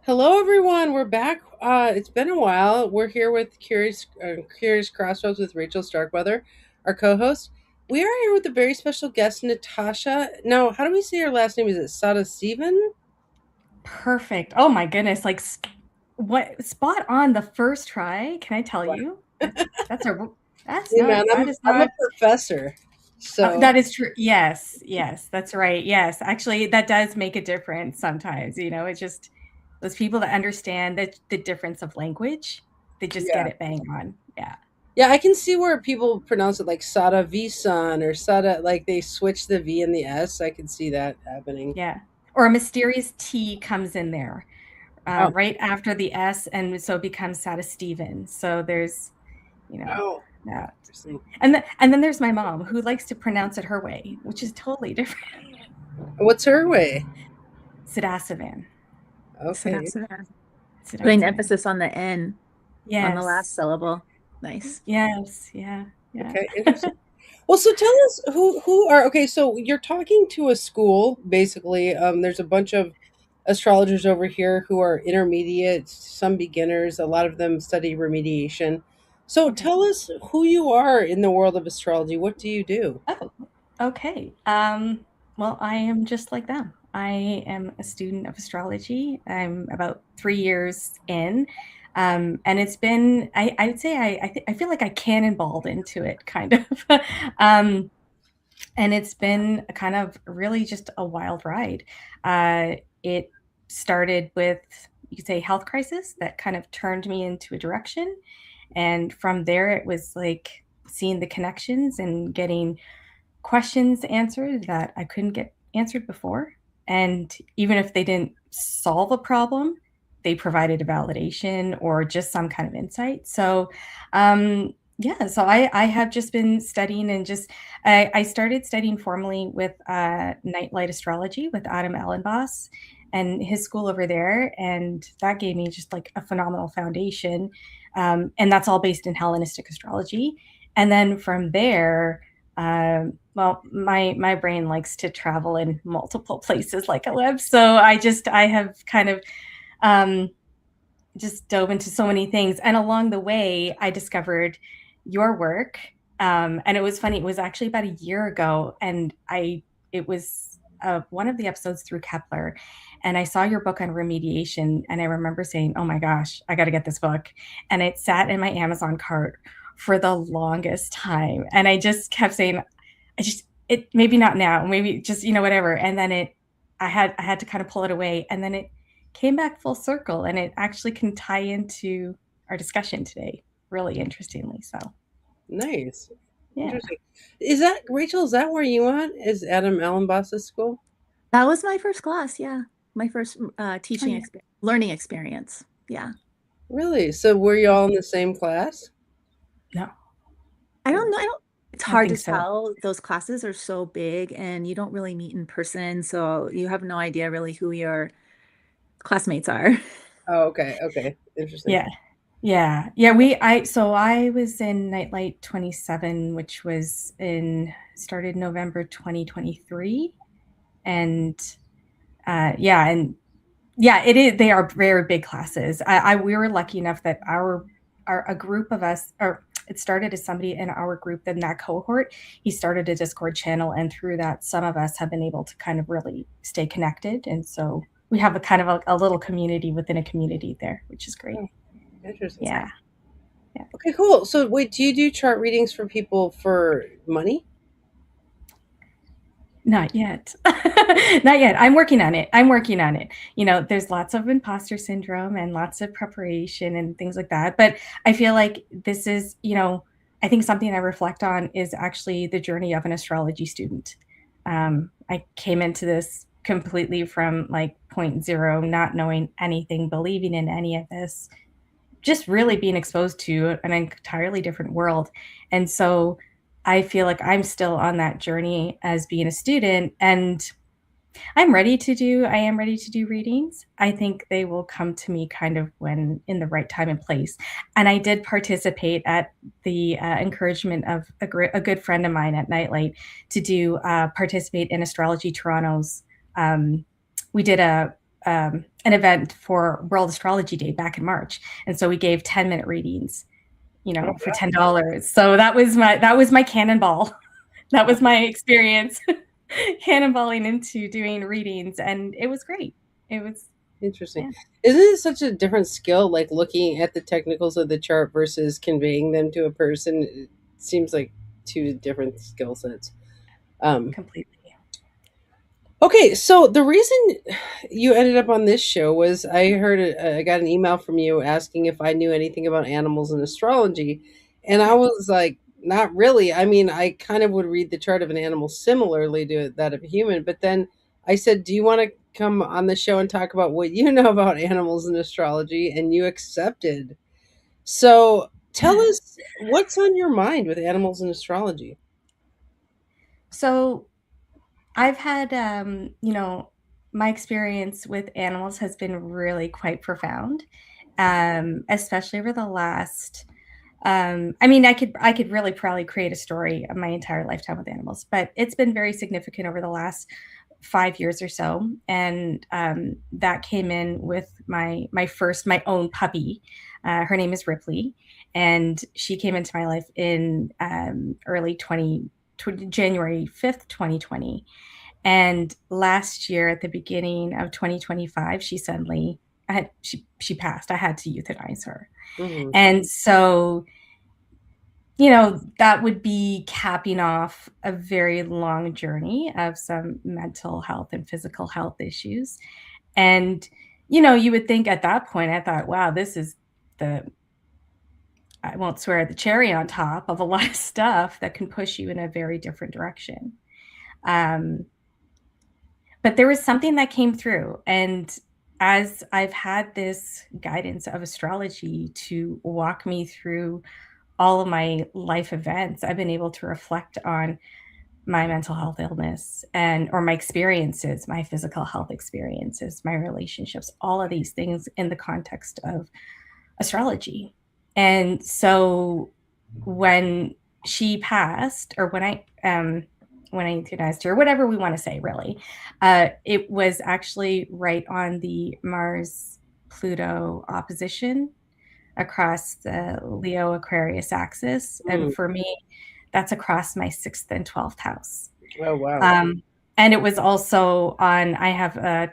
Hello, everyone. We're back. It's been a while. We're here with Curious Crossroads with Rachel Starkweather, our co-host. We are here with a very special guest, Natasha. Now, how do we say your last name? Is it Sada Steven? Perfect. Oh my goodness. What spot on the first try, can I tell Wow. you? That's a that's Hey, man, not that is I'm a not professor, so that is true. Yes, yes, that's right. Yes. Actually, that does make a difference sometimes, it's just those people that understand the difference of language, they just get yeah, it bang on. Yeah. yeah. I can see where people pronounce it like Sada Visan or Sada, like they switch the V and the S. I can see that happening. Yeah. Or a mysterious T comes in there, Oh, right after the S, and so it becomes Sada Stevens. So there's, you know, oh, that. interesting. And then there's my mom who likes to pronounce it her way, which is totally different. What's her way? Siddhasavan. Okay. Synapse. Putting the Siddhasavan. emphasis on the N on the last Yes. syllable. Nice. Yes. Yeah. Yeah. Okay, interesting. Well, so tell us who are okay. So you're talking to a school, basically. There's a bunch of astrologers over here who are intermediate, some beginners. A lot of them study remediation. So Okay. tell us who you are in the world of astrology. What do you do? Oh, okay. Well, I am just like them. I am a student of astrology. I'm about 3 years in. And it's been, I would say, I feel like I cannonballed into it kind of. um, and it's been a kind of really just a wild ride. It started with, you could say, health crisis that kind of turned me into a direction, and from there it was like seeing the connections and getting questions answered that I couldn't get answered before. And even if they didn't solve a problem, they provided a validation or just some kind of insight. So I have just been studying and I started studying formally with Nightlight Astrology with Adam Ellenboss and his school over there. And that gave me just like a phenomenal foundation. And that's all based in Hellenistic astrology. And then from there, well, my brain likes to travel in multiple places like a web. So I have kind of um, just dove into so many things. And along the way, I discovered your work. And it was funny. It was actually about a year ago, and it was one of the episodes through Kepler, and I saw your book on remediation, and I remember saying, "Oh my gosh, I got to get this book," and it sat in my Amazon cart for the longest time, and I just kept saying, I just it maybe not now, maybe just whatever. And then I had to kind of pull it away, and then it came back full circle, and it actually can tie into our discussion today, really interestingly. So Nice, yeah. interesting. Is that Rachel? Is that where you went? Is Adam Allenboss's school? That was my first class. Yeah. My first Oh teaching yeah. experience, learning experience. Yeah. Really? So were you all in the same class? No, I don't know. It's I don't hard think to so. tell. Those classes are so big and you don't really meet in person. So you have no idea really who your classmates are. Oh, okay, okay, interesting. Yeah. Yeah. I was in Nightlight 27, which was in started November 2023. And yeah, and yeah, it is. They are very big classes. We were lucky enough that our a group of us, or it started as somebody in our group, then that cohort, he started a Discord channel, and through that, some of us have been able to kind of really stay connected, and so we have a kind of a little community within a community there, which is great. Oh, interesting. Yeah, yeah. Okay, cool. So wait, do you do chart readings for people for money? Not yet. Not yet. I'm working on it. I'm working on it. There's lots of imposter syndrome and lots of preparation and things like that. But I feel like this is, I think something I reflect on is actually the journey of an astrology student. I came into this completely from like point zero, not knowing anything, believing in any of this, just really being exposed to an entirely different world. And so I feel like I'm still on that journey as being a student, and I am ready to do readings. I think they will come to me kind of when in the right time and place. And I did participate at the encouragement of a good friend of mine at Nightlight to do participate in Astrology Toronto's. We did an event for World Astrology Day back in March, and so we gave 10-minute readings, Oh, for $10. So that was my cannonball. That wow. was my experience cannonballing into doing readings, and it was great. It was, Interesting. yeah, Isn't it such a different skill, like looking at the technicals of the chart versus conveying them to a person? It seems like two different skill sets. Um, completely. okay, so the reason you ended up on this show was I got an email from you asking if I knew anything about animals and astrology, and I was like, not really. I mean, I kind of would read the chart of an animal similarly to that of a human, but then I said, "Do you want to come on the show and talk about what you know about animals and astrology?" And you accepted. So tell us what's on your mind with animals and astrology. So I've had, my experience with animals has been really quite profound, especially over the last. I mean, I could really probably create a story of my entire lifetime with animals, but it's been very significant over the last 5 years or so, and that came in with my own puppy. Her name is Ripley, and she came into my life in early January 5th, 2020. And last year, at the beginning of 2025, she passed. I had to euthanize her, Hmm. and so that would be capping off a very long journey of some mental health and physical health issues. And, you would think at that point, I thought, wow, this is the, I won't swear, the cherry on top of a lot of stuff that can push you in a very different direction. Um, but there was something that came through. And as I've had this guidance of astrology to walk me through all of my life events, I've been able to reflect on my mental health illness or my experiences, my physical health experiences, my relationships, all of these things in the context of astrology. And so when she passed, or when I euthanized her, whatever we want to say, really, it was actually right on the Mars Pluto opposition across the Leo Aquarius axis. And Mm. for me, that's across my sixth and 12th house. Oh, wow. Um, and it was also I have a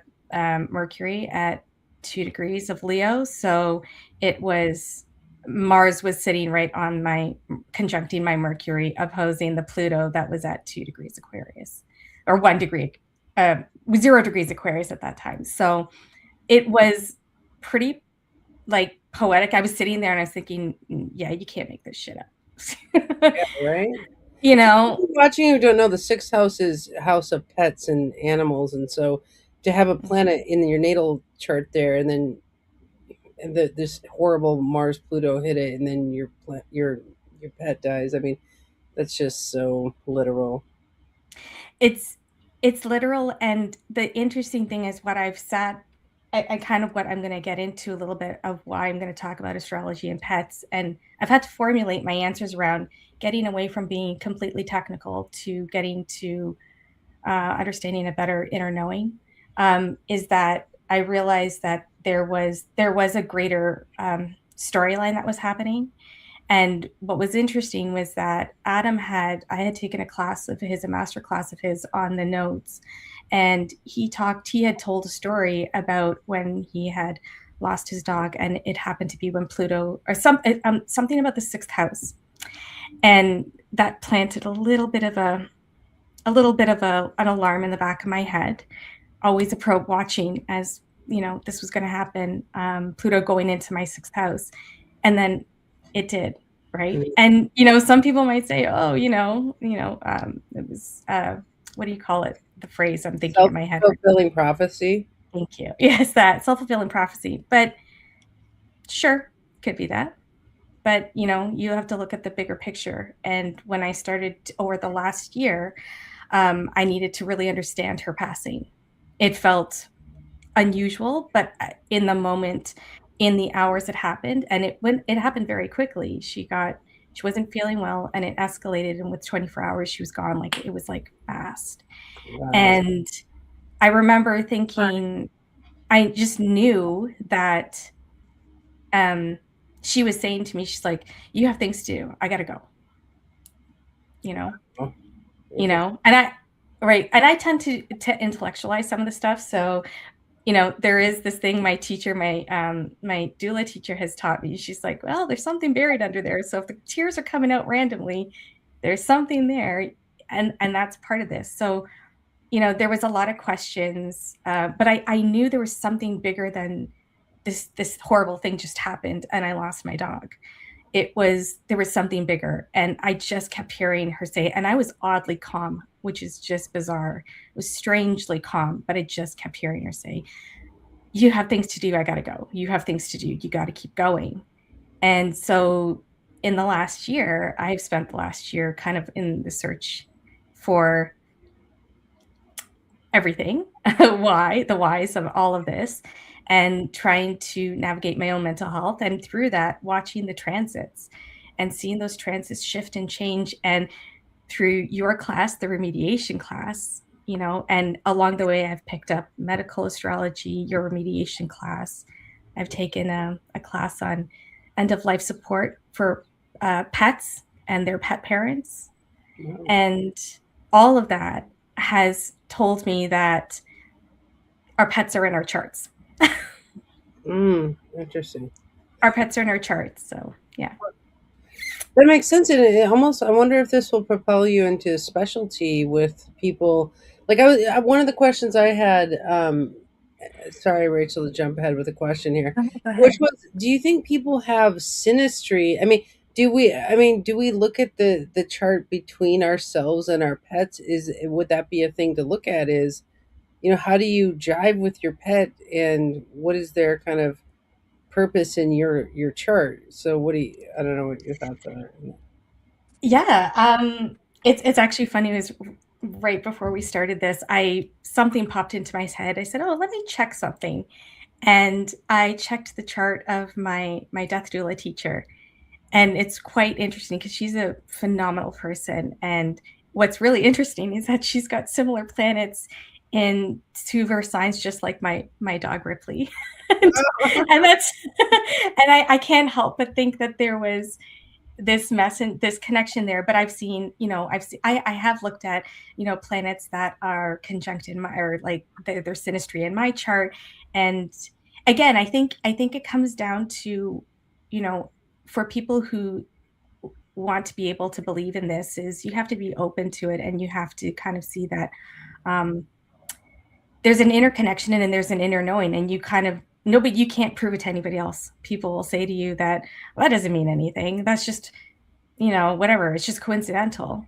Mercury at 2 degrees of Leo. So it was, Mars was sitting right on conjuncting my Mercury, opposing the Pluto that was at 2 degrees Aquarius, or 1 degree, uh, 0 degrees Aquarius at that time. So it was pretty like poetic. I was sitting there and I was thinking, yeah, you can't make this shit up. Right? you For know, people watching who don't know, the sixth house is house of pets and animals, and so to have a planet in your natal chart there, and then this horrible Mars Pluto hit it, and then your pet dies. I mean, that's just so literal. it's it's literal. And the interesting thing is what I've sat I kind of what I'm going to get into a little bit of why I'm going to talk about astrology and pets. And I've had to formulate my answers around getting away from being completely technical to getting to understanding a better inner knowing. Is that I realized that there was a greater storyline that was happening. And what was interesting was that I had taken a class of his, a master class of his, on the notes. And he had told a story about when he had lost his dog. And it happened to be when Pluto, or something about the sixth house. And that planted an alarm in the back of my head. Always a probe watching, as this was going to happen. Pluto going into my sixth house. And then it did, right? Mm. And some people might say, "Oh, it was what do you call it? The phrase I'm thinking in Self my head right now." fulfilling prophecy. Thank you. Yes, that self-fulfilling prophecy. But sure, could be that. But you have to look at the bigger picture. And when I started over the last year, I needed to really understand her passing. It felt unusual, but in the moment, in the hours it happened, and it happened very quickly. She wasn't feeling well, and it escalated, and with 24 hours she was gone. Like, it was like fast. Wow. And I remember thinking, I just knew that um, she was saying to me, she's like, "You have things to do. I gotta go." You know, Oh, interesting. and I right, and I tend to intellectualize some of the stuff. So there is this thing my teacher, my doula teacher has taught me. She's like, well, there's something buried under there. So if the tears are coming out randomly, there's something there, and that's part of this. So there was a lot of questions, but I knew there was something bigger than this horrible thing just happened, and I lost my dog. There was something bigger, and I just kept hearing her say, and I was oddly calm, which is just bizarre. It was strangely calm, but I just kept hearing her say, you have things to do. I got to go. You have things to do. You got to keep going. And so in the last year, I've spent the last year kind of in the search for everything, the whys of all of this, and trying to navigate my own mental health. And through that, watching the transits and seeing those transits shift and change. And through your class, the remediation class, and along the way, I've picked up medical astrology, your remediation class. I've taken a class on end of life support for pets and their pet parents. Wow. And all of that has told me that our pets are in our charts. Interesting. Our pets are in our charts. So, yeah. That makes sense, and it almost. I wonder if this will propel you into a specialty with people. Like one of the questions I had. Sorry, Rachel, to jump ahead with a question here, Go which ahead. was, do you think people have synastry? I mean, do we? I mean, do we look at the chart between ourselves and our pets? Would that be a thing to look at? Is how do you jive with your pet, and what is their kind of purpose in your chart? So, what do you? I don't know what your thoughts are. Yeah, it's actually funny. It was right before we started this. I something popped into my head. I said, "Oh, let me check something," and I checked the chart of my death doula teacher, and it's quite interesting because she's a phenomenal person. And what's really interesting is that she's got similar planets in two of her signs, just like my dog Ripley, and, and that's and I can't help but think that there was this mess and this connection there. But I've seen, I have looked at, planets that are conjunct in my, or like their synastry in my chart. And again, I think it comes down to, you know, for people who want to be able to believe in this, is you have to be open to it, and you have to kind of see that um, there's an interconnection and there's an inner knowing, and you kind of nobody, you can't prove it to anybody else. People will say to you that, well, that doesn't mean anything. That's just, whatever. It's just coincidental.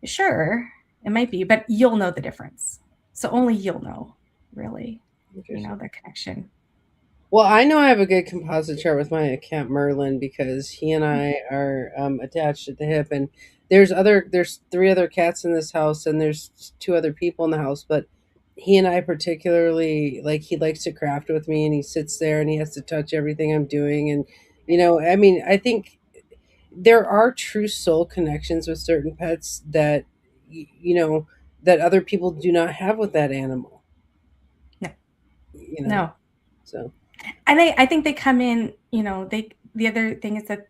Sure, it might be, but you'll know the difference. So only you'll know, really, Interesting. the connection. Well, I know I have a good composite chart with my cat Merlin because he and I are attached at the hip, and there's three other cats in this house, and there's two other people in the house, but he and I particularly, like, he likes to craft with me, and he sits there and he has to touch everything I'm doing, and I mean, I think there are true soul connections with certain pets that you know that other people do not have with that animal. No, You know, no. so And I think they come in, the other thing is that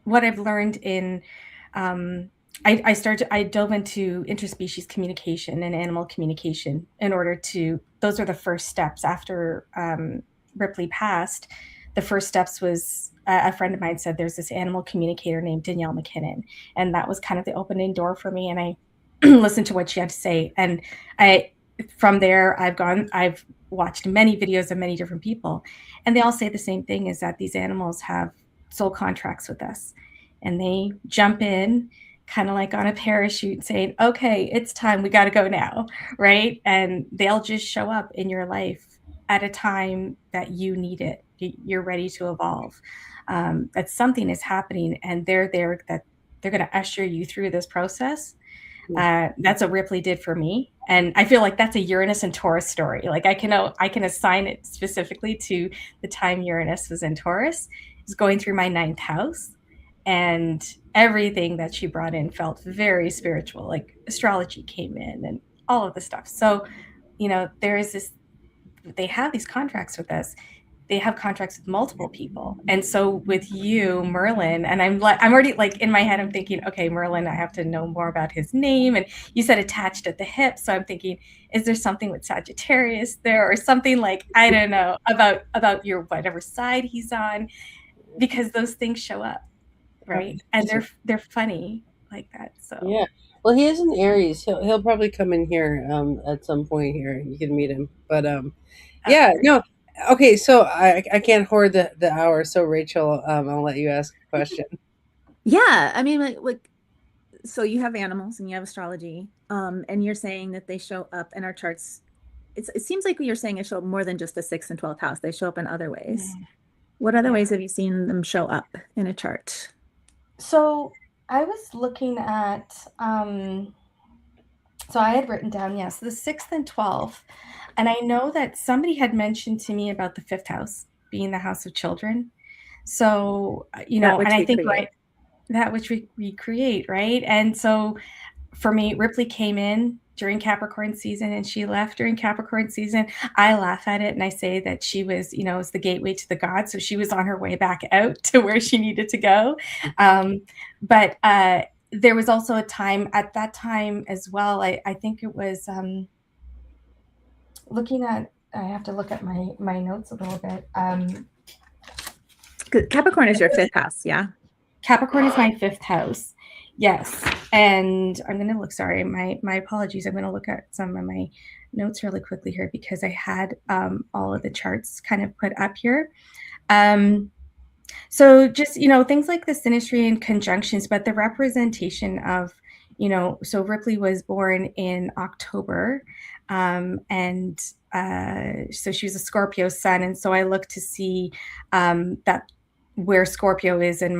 what I've learned in, um, I dove into interspecies communication and animal communication in order to, those are the first steps after Ripley passed. The first steps was a friend of mine said there's this animal communicator named Danielle McKinnon. And that was kind of the opening door for me. And I listened to what she had to say. And I, from there, I've watched many videos of many different people, and they all say the same thing, is that these animals have soul contracts with us, and they jump in kind of like on a parachute saying, okay, it's time, we got to go now, right? And they'll just show up in your life at a time that you need it. You're ready to evolve, that something is happening, and they're there, that they're going to usher you through this process. That's what Ripley did for me, and I feel like that's a Uranus and Taurus story. Like I can assign it specifically to the time Uranus was in Taurus. It was going through my ninth house, and everything that she brought in felt very spiritual. Like astrology came in and all of the stuff. So there is this. they have these contracts with us. They have contracts with multiple people. And so with you, Merlin, and I'm already like in my head, I'm thinking, okay, Merlin, I have to know more about his name. And you said attached at the hip. So I'm thinking, is there something with Sagittarius there or something like, I don't know, about your whatever side he's on, because those things show up, right? And So, they're funny like that. So yeah. Well, he is an Aries. He'll probably come in here at some point here. You can meet him. But yeah, okay. no. Okay, so I can't hoard the hour. So Rachel, I'll let you ask a question. Yeah, I mean, so you have animals and you have astrology, and you're saying that they show up in our charts. It seems like you're saying it show up more than just the sixth and 12th house. They show up in other ways. Yeah. What other Yeah. ways have you seen them show up in a chart? So I was looking at so I had written down, yes, the 6th and 12th. And I know that somebody had mentioned to me about the fifth house being the house of children. So, That and which I we think, create. right, that which we create, right? And so for me, Ripley came in during Capricorn season and she left during Capricorn season. I laugh at it and I say that she was, was the gateway to the gods. So she was on her way back out to where she needed to go. Um, but there was also a time at that time as well. I think it was looking at, I have to look at my notes a little bit. 'Cause Capricorn is your fifth house, yeah? Capricorn is my fifth house. Yes. And I'm going to look, sorry, my apologies. I'm going to look at some of my notes really quickly here because I had all of the charts kind of put up here. So just, things like the synastry and conjunctions, but the representation of, so Ripley was born in October. And so she was a Scorpio sun. And so I look to see that where Scorpio is and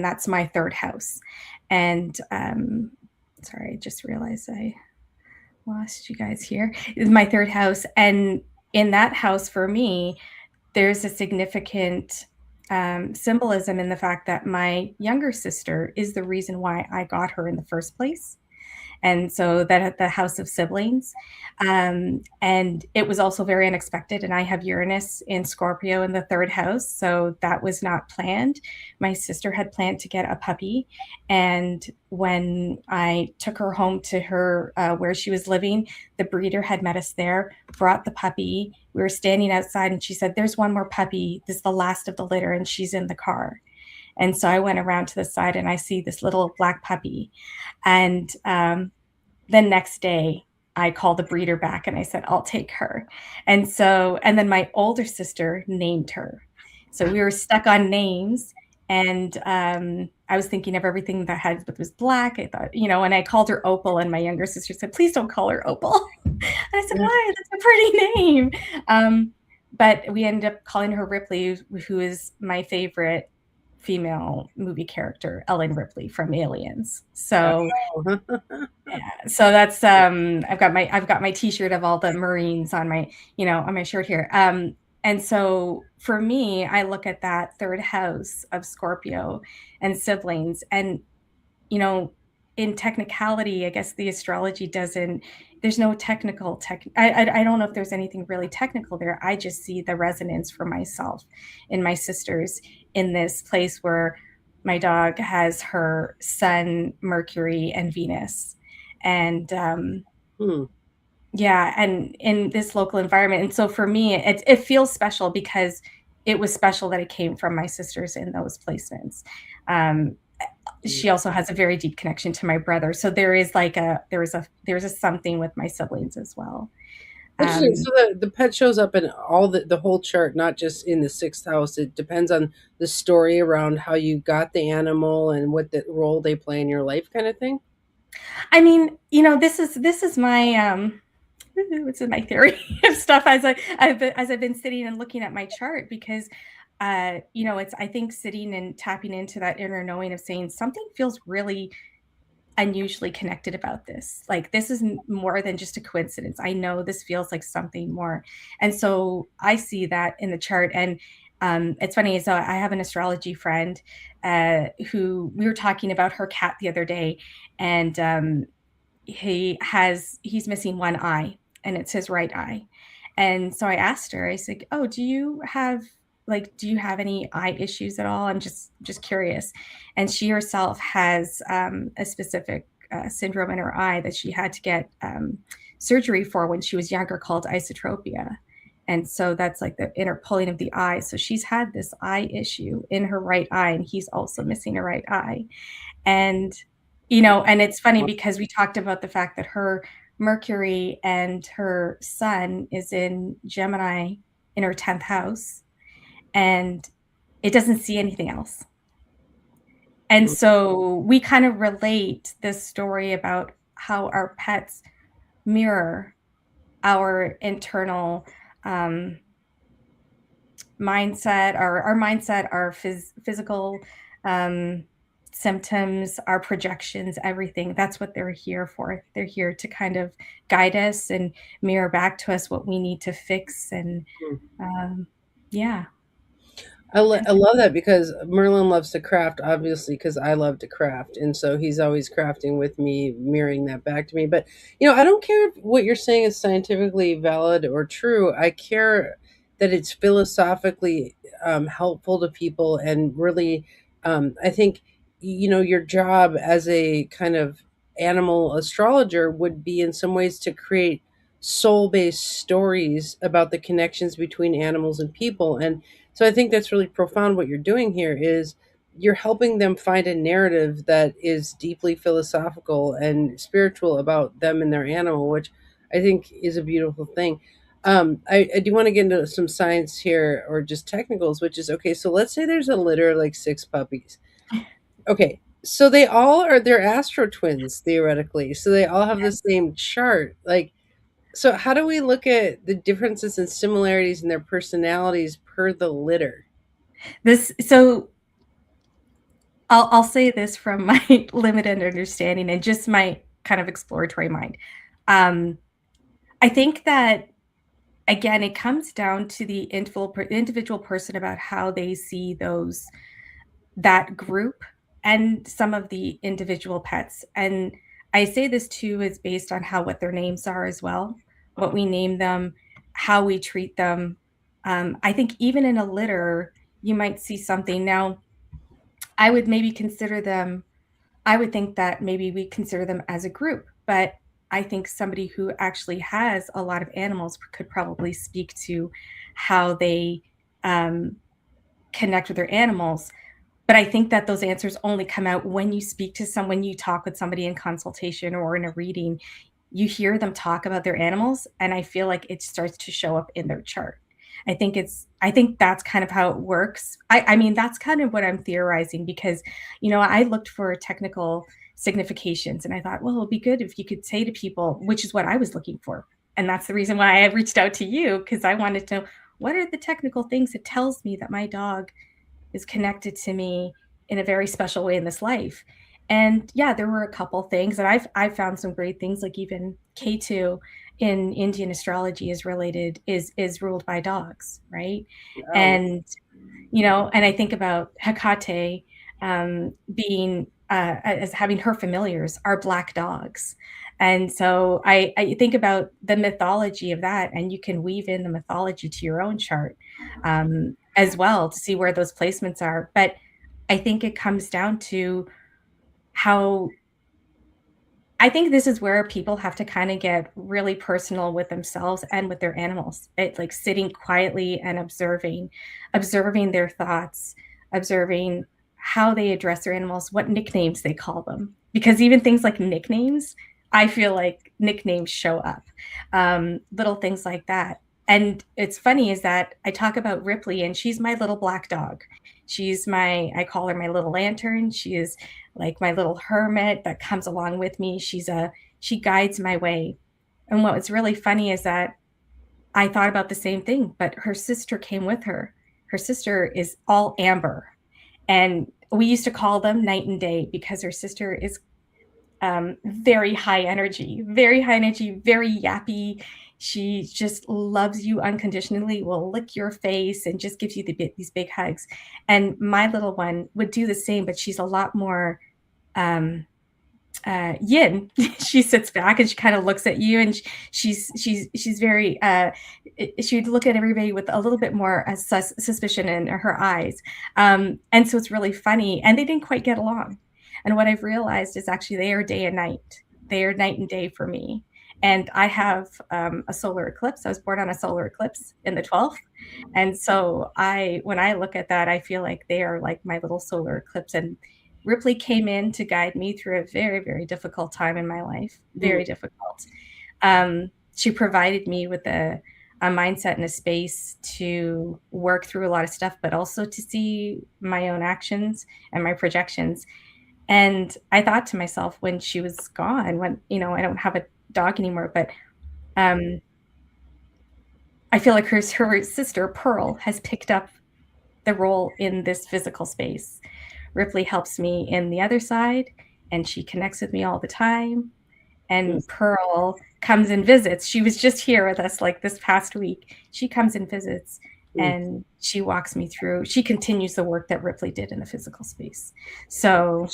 that's my third house. And sorry, I just realized I lost you guys here. It's my third house. And in that house for me, there's a significant symbolism in the fact that my younger sister is the reason why I got her in the first place. And so that at the house of siblings. And it was also very unexpected. And I have Uranus in Scorpio in the third house. So that was not planned. My sister had planned to get a puppy. And when I took her home to her, where she was living, the breeder had met us there, brought the puppy. We were standing outside and she said, "There's one more puppy. This is the last of the litter." And she's in the car. And so I went around to the side and I see this little black puppy. And then next day, I called the breeder back and I said, "I'll take her." And then my older sister named her. So we were stuck on names. And I was thinking of everything that was black. I thought, and I called her Opal. And my younger sister said, "Please don't call her Opal." And I said, Yeah. "Why? That's a pretty name." But we ended up calling her Ripley, who is my favorite female movie character, Ellen Ripley from Aliens. Oh. So that's I've got my t-shirt of all the Marines on my, on my shirt here. And so for me, I look at that third house of Scorpio and siblings, and you know, in technicality, I guess the astrology doesn't, there's no I don't know if there's anything really technical there. I just see the resonance for myself and my sisters in this place where my dog has her sun, Mercury, and Venus. And Hmm. yeah, and in this local environment. And so for me, it feels special because it was special that it came from my sisters in those placements. Um, she also has a very deep connection to my brother. So there is like there's a something with my siblings as well. Interesting. Um, So the pet shows up in all the whole chart, not just in the sixth house. It depends on the story around how you got the animal and what the role they play in your life, kind of thing. I mean, this is my this is my theory of stuff as I've been sitting and looking at my chart because it's I think sitting and tapping into that inner knowing of saying something feels really unusually connected about this. Like this is more than just a coincidence. I know this feels like something more. And so I see that in the chart. And it's funny, so I have an astrology friend who we were talking about her cat the other day, and he's missing one eye, and it's his right eye. And so I asked her, I said, "Oh, do you have any eye issues at all? I'm just curious." And she herself has a specific syndrome in her eye that she had to get surgery for when she was younger called isotropia. And so that's like the inner pulling of the eye. So she's had this eye issue in her right eye, and he's also missing a right eye. And, and it's funny because we talked about the fact that her Mercury and her sun is in Gemini in her 10th house, and it doesn't see anything else. And so we kind of relate this story about how our pets mirror our internal um, mindset, our mindset, our physical um, symptoms, our projections, everything. That's what they're here for. They're here to kind of guide us and mirror back to us what we need to fix. And yeah. I love that because Merlin loves to craft, obviously, because I love to craft. And so he's always crafting with me, mirroring that back to me. But, I don't care if what you're saying is scientifically valid or true. I care that it's philosophically helpful to people. And really, I think, your job as a kind of animal astrologer would be in some ways to create soul based stories about the connections between animals and people. And so I think that's really profound. What you're doing here is you're helping them find a narrative that is deeply philosophical and spiritual about them and their animal, which I think is a beautiful thing. I do want to get into some science here or just technicals, which is okay. So let's say there's a litter of like six puppies. Okay. So they're astro twins theoretically. So they all have the same chart. So how do we look at the differences and similarities in their personalities per the litter? So I'll say this from my limited understanding and just my kind of exploratory mind. I think that again, it comes down to the individual person about how they see that group and some of the individual pets. And I say this too is based on what their names are as well, what we name them, how we treat them. I think even in a litter, you might see something. Now, I would maybe consider them, I would think that maybe we consider them as a group, but I think somebody who actually has a lot of animals could probably speak to how they um, connect with their animals. But I think that those answers only come out when you speak to someone, you talk with somebody in consultation or in a reading, you hear them talk about their animals, and I feel like it starts to show up in their chart. I think that's kind of how it works. I mean, that's kind of what I'm theorizing because, I looked for technical significations and I thought, well, it'd be good if you could say to people, which is what I was looking for. And that's the reason why I reached out to you, because I wanted to know what are the technical things that tells me that my dog is connected to me in a very special way in this life. And yeah, there were a couple things, and I've found some great things, like even K2 in Indian astrology is ruled by dogs, right? Oh, And and I think about Hecate being as having her familiars are black dogs. And so I think about the mythology of that, and you can weave in the mythology to your own chart as well to see where those placements are. But I think it comes down to how I think this is where people have to kind of get really personal with themselves and with their animals. It's like sitting quietly and observing their thoughts, observing how they address their animals, what nicknames they call them. Because even things like nicknames, I feel like nicknames show up, little things like that. And it's funny is that I talk about Ripley, and she's my little black dog. I call her my little lantern. She is like my little hermit that comes along with me. She guides my way. And what was really funny is that I thought about the same thing, but her sister came with her. Her sister is all amber. And we used to call them night and day because her sister is very high energy, very yappy. She just loves you unconditionally, will lick your face and just gives you these big hugs. And my little one would do the same, but she's a lot more um, yin. She sits back and she kind of looks at you, and she's very she'd look at everybody with a little bit more suspicion in her eyes, and so it's really funny. And they didn't quite get along. And what I've realized is actually they are day and night. They are night and day for me. And I have a solar eclipse. I was born on a solar eclipse in the 12th. And so when I look at that, I feel like they are like my little solar eclipse. And Ripley came in to guide me through a very, very difficult time in my life, Mm, very difficult. She provided me with a mindset and a space to work through a lot of stuff, but also to see my own actions and my projections. And I thought to myself when she was gone, when, I don't have a dog anymore, but um, I feel like her sister, Pearl, has picked up the role in this physical space. Ripley helps me in the other side, and she connects with me all the time. mm, And Pearl comes and visits. She was just here with us like this past week. She comes and visits, mm. and she walks me through. She continues the work that Ripley did in the physical space. So,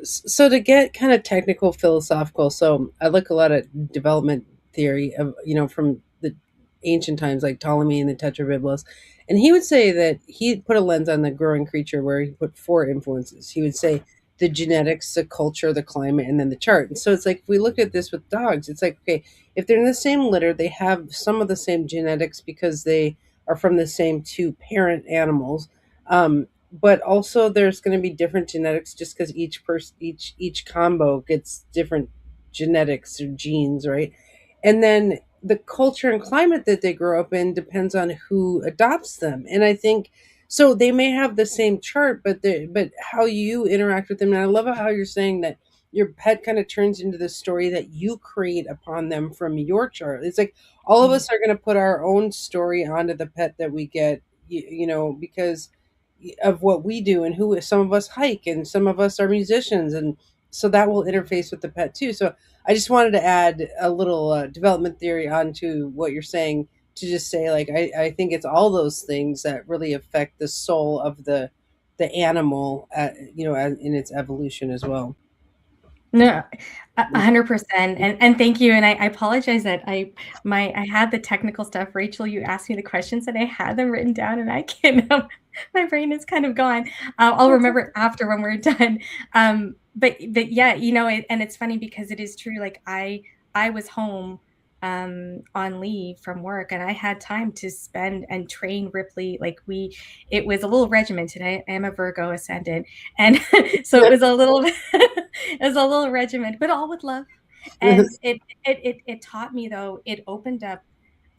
So to get kind of technical philosophical, so I look a lot at development theory of, from the ancient times, like Ptolemy and the Tetrabiblos, and he would say that he put a lens on the growing creature where he put four influences. He would say the genetics, the culture, the climate, and then the chart. And so it's like if we look at this with dogs, it's like, okay, if they're in the same litter, they have some of the same genetics because they are from the same two parent animals. But also there's going to be different genetics just because each combo gets different genetics or genes, right? And then the culture and climate that they grow up in depends on who adopts them. And I think so they may have the same chart, but how you interact with them. And I love how you're saying that your pet kind of turns into the story that you create upon them from your chart. It's like all of us are going to put our own story onto the pet that we get, because of what we do and who some of us hike and some of us are musicians, and so that will interface with the pet too. So I just wanted to add a little development theory onto what you're saying, to just say like I think it's all those things that really affect the soul of the animal, in its evolution as well. no, 100%. And thank you. And I apologize that I had the technical stuff. Rachel, you asked me the questions and I had them written down, and I can't, my brain is kind of gone. I'll remember it after when we're done. But yeah, and it's funny because it is true. Like I was home on leave from work, and I had time to spend and train Ripley. It was a little regimented. I am a Virgo ascendant. And so it was a little, it was a little regiment, but all with love. And it taught me, though, it opened up.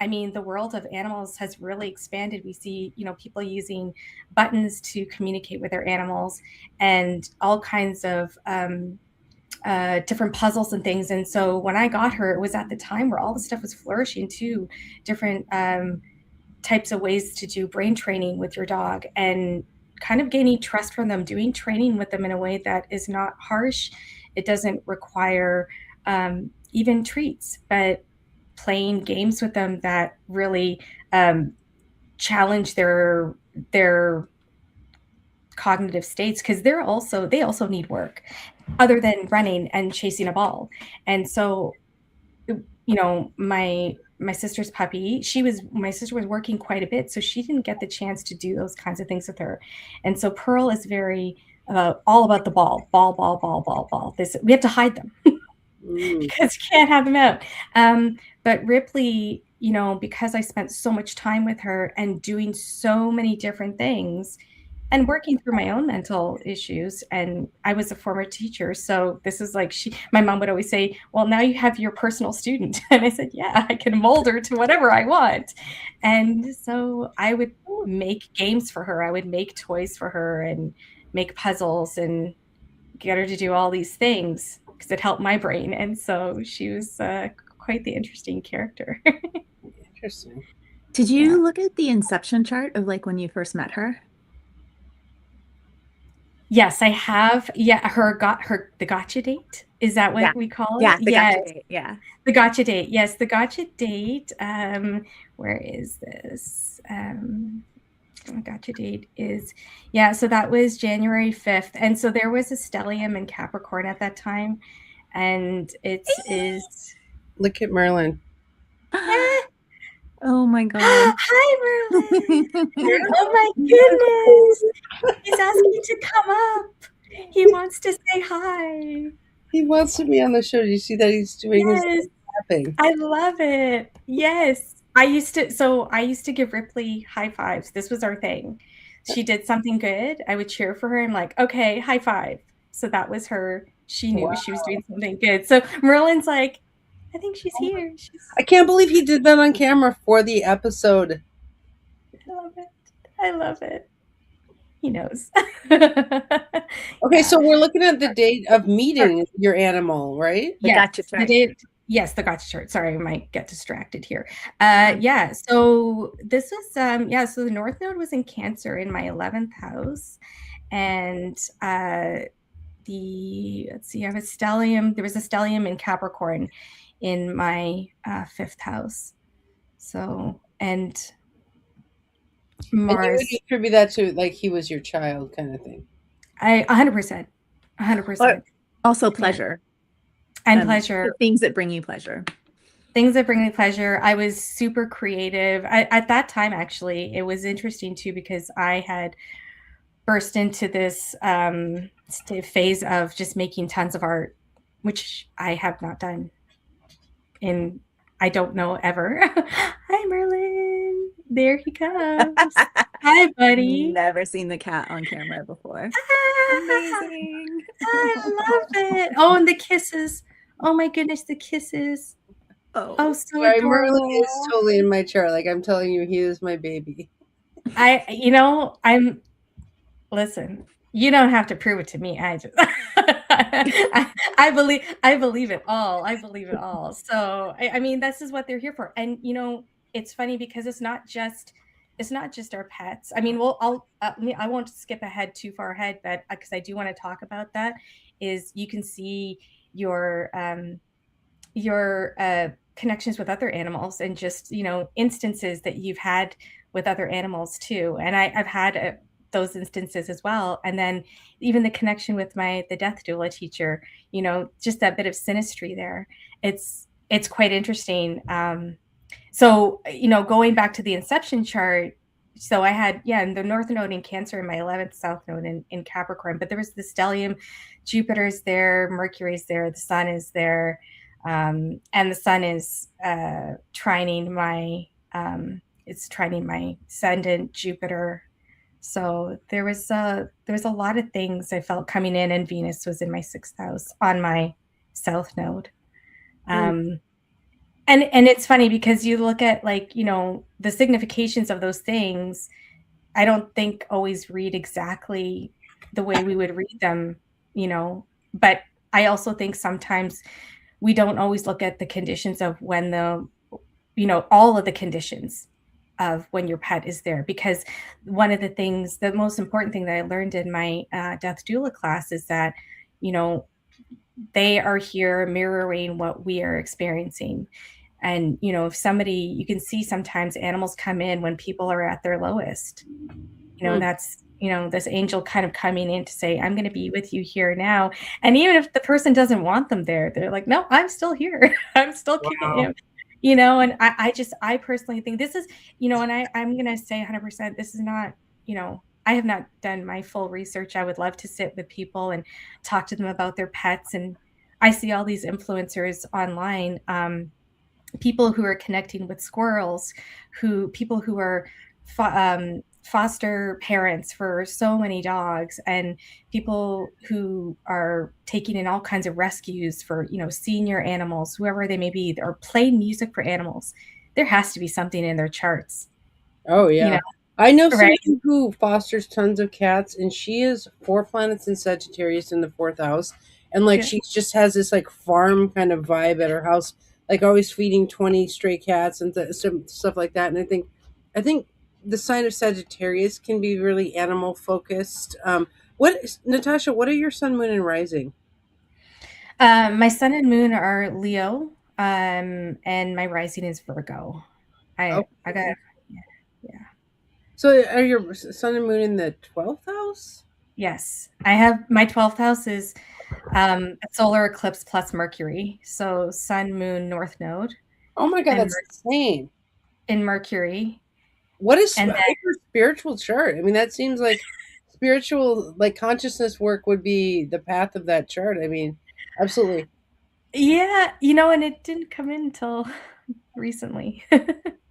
I mean, the world of animals has really expanded. We see, people using buttons to communicate with their animals, and all kinds of different puzzles and things. And so when I got her, it was at the time where all the stuff was flourishing too, different types of ways to do brain training with your dog, and kind of gaining trust from them, doing training with them in a way that is not harsh. It doesn't require even treats, but playing games with them that really challenge their cognitive states, because they also need work other than running and chasing a ball. And so, my sister's puppy, my sister was working quite a bit, so she didn't get the chance to do those kinds of things with her. And so Pearl is very all about the ball. We have to hide them Mm. because you can't have them out. But Ripley, because I spent so much time with her and doing so many different things and working through my own mental issues. And I was a former teacher. So this is like my mom would always say, well, now you have your personal student. And I said, yeah, I can mold her to whatever I want. And so I would make games for her. I would make toys for her and make puzzles and get her to do all these things because it helped my brain. And so she was quite the interesting character. Interesting. Did Yeah. you look at the inception chart of like when you first met her? Yes, I have. Yeah, the gotcha date. Is that Yeah. what we call it? Yeah, the Yes, gotcha date. Yeah. the gotcha date. Yes, the gotcha date. Where is this? The gotcha date is, yeah, so that was January 5th. And so there was a stellium in Capricorn at that time. and it is. Look at Merlin. Ah, Oh my God. hi, Merlin. Merlin, Oh my you're so goodness. He's asking to come up. He wants to say hi. he wants to be on the show. Do you see that he's doing his Yes, tapping? I love it. Yes. I used to give Ripley high fives. This was our thing. She did something good. I would cheer for her. I'm like, okay, high five. So that was her. She knew she was Wow. doing something good. So Merlin's like, I think she's here. I can't believe he did that on camera for the episode. I love it. I love it. He knows. Okay, Yeah. so we're looking at the date of meeting your animal, right? The Yes, gotcha the chart. date. Yes, the gotcha chart. Sorry, I might get distracted here. Yeah. So this was yeah. So the North Node was in Cancer in my 11th house, and the let's see, I have a stellium. There was a stellium in Capricorn in my 5th house. So and And you would Mars, attribute that to like he was your child kind of thing. I 100%, Or 100%. also Yeah, pleasure. and pleasure. The things that bring you pleasure. Things that bring me pleasure. I was super creative. At that time, actually, it was interesting too because I had burst into this phase of just making tons of art, which I have not done in, I don't know, ever. Hi, Merlin. There he comes. Hi, buddy. Never seen the cat on camera before. Ah, Amazing. I love it. Oh, and the kisses. Oh my goodness, the kisses. Oh, Oh. so Sorry, Merlin is adorable. totally in my chart. Like I'm telling you, he is my baby. I'm listen, you don't have to prove it to me. I just I believe it all. I believe it all. So I mean this is what they're here for. And it's funny because it's not just our pets. I mean, I won't skip ahead too far ahead, but because I do want to talk about that, is you can see your connections with other animals and just instances that you've had with other animals too. And I've had those instances as well. And then even the connection with the death doula teacher, just that bit of synastry there. It's quite interesting. So going back to the inception chart, so I had the North Node in Cancer and my 11th South Node in Capricorn, but there was the stellium. Jupiter's there, Mercury's there, the Sun is there, and the Sun is trining my it's trining my ascendant Jupiter. So there was a lot of things I felt coming in, and Venus was in my 6th house on my South Node. Mm. Um, and it's funny because you look at the significations of those things. I don't think always read exactly the way we would read them, but I also think sometimes we don't always look at the conditions of when all of the conditions of when your pet is there, because one of the most important thing that I learned in my death doula class is that they are here mirroring what we are experiencing. And if somebody, you can see sometimes animals come in when people are at their lowest. That's this angel kind of coming in to say, I'm going to be with you here now. And even if the person doesn't want them there, they're like, no, I'm still here. I'm still kicking Wow. him. And I personally think this is, and I'm going to say 100%, this is not, I have not done my full research. I would love to sit with people and talk to them about their pets. And I see all these influencers online, people who are connecting with squirrels, people who are foster parents for so many dogs, and people who are taking in all kinds of rescues for senior animals, whoever they may be, or playing music for animals. There has to be something in their charts, Oh you know yeah. I know right? somebody who fosters tons of cats and she is 4 planets in Sagittarius in the 4th house. And like Yeah. she just has this like farm kind of vibe at her house, like always feeding 20 stray cats and some stuff like that. And I think the sign of Sagittarius can be really animal focused. Natasha, what are your sun, moon, and rising? My sun and moon are Leo, and my rising is Virgo. I got Okay. yeah, yeah. So are your sun and moon in the 12th house? Yes, I have my 12th house is Solar eclipse plus Mercury. So sun, moon, north node, Oh my God, and that's insane. in Mercury. What is And then, your spiritual chart? I mean, that seems like spiritual, like consciousness work would be the path of that chart. I mean, absolutely. yeah, and it didn't come in until recently.